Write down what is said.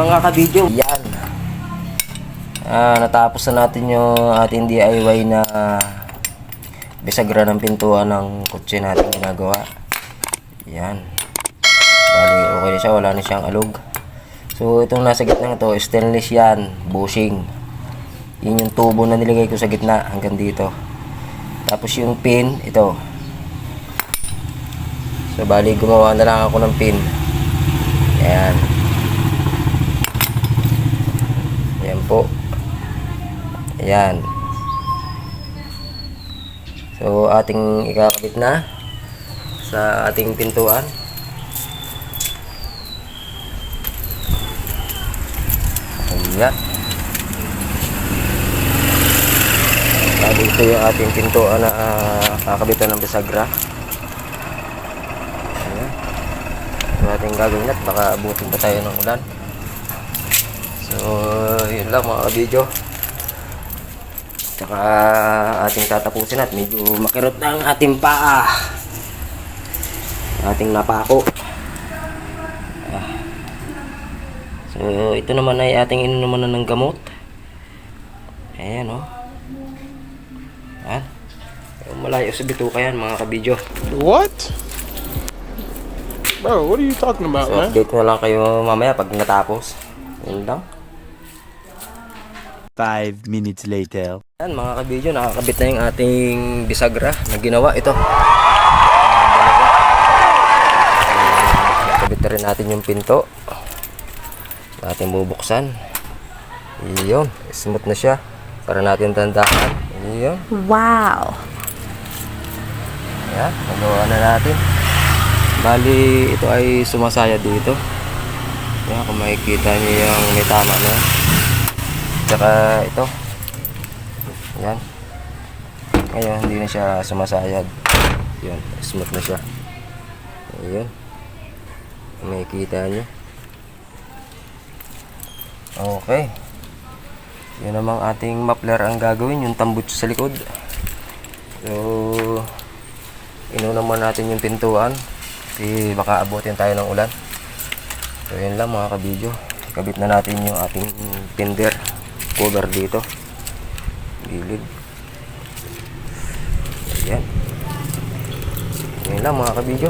mga kabidyo, yan. Natapos na natin yung ating DIY na bisagra ng pintuan ng kotse natin ginagawa. Yan. Bali, okay na siya. Wala na siyang alog. So, itong nasa gitna ito, stainless yan. Bushing. Yun yung tubo na nilagay ko sa gitna hanggang dito. Tapos yung pin, ito. So, bali, gumawa na lang ako ng pin. Ayan. Ayan po. Ayan. So, ating ikakabit na sa ating pintuan. Ayan. Bali, ito yung ating pintuan na kakabitan ng bisagra. Ayan. So, ating gagawin at baka abutin pa tayo ng ulan. So, yun lang mga kabidyo. Tsaka ating tatapusin at medyo makirot na ang ating paa. Ating napako. So, ito naman ay ating inuman na ng gamot. Ayan o. Ayan. Malayo sa bituka yan mga kabidyo. What? Bro, what are you talking about, So, man? update na lang kayo mamaya pag natapos. Yun lang. 5 minutes later. Yan mga kabidyo, nakakabit na yung ating bisagra na ginawa. Ito. Nakabit na rin natin yung pinto. Natin bubuksan. Iyon. Smooth na siya. Para natin tandaan. Iyon. Wow! Yan. Nagawa na natin. Bali, ito ay sumasaya dito. Yan, kung makikita niyo yung may tama na. Tsaka ito. Yan. Ngayon, hindi na siya sumasayad. Yan. Smooth na siya. Ayan. Kung makikita niyo. Okay. Yun namang ating muffler ang gagawin. Yung tambutso sa likod. So, naman natin yung pintuan. Kasi baka abutin tayo ng ulan. So, yun lang mga kabidyo. Kabit na natin yung ating fender cover dito. Gilid. Ayan. Yun lang mga kabidyo.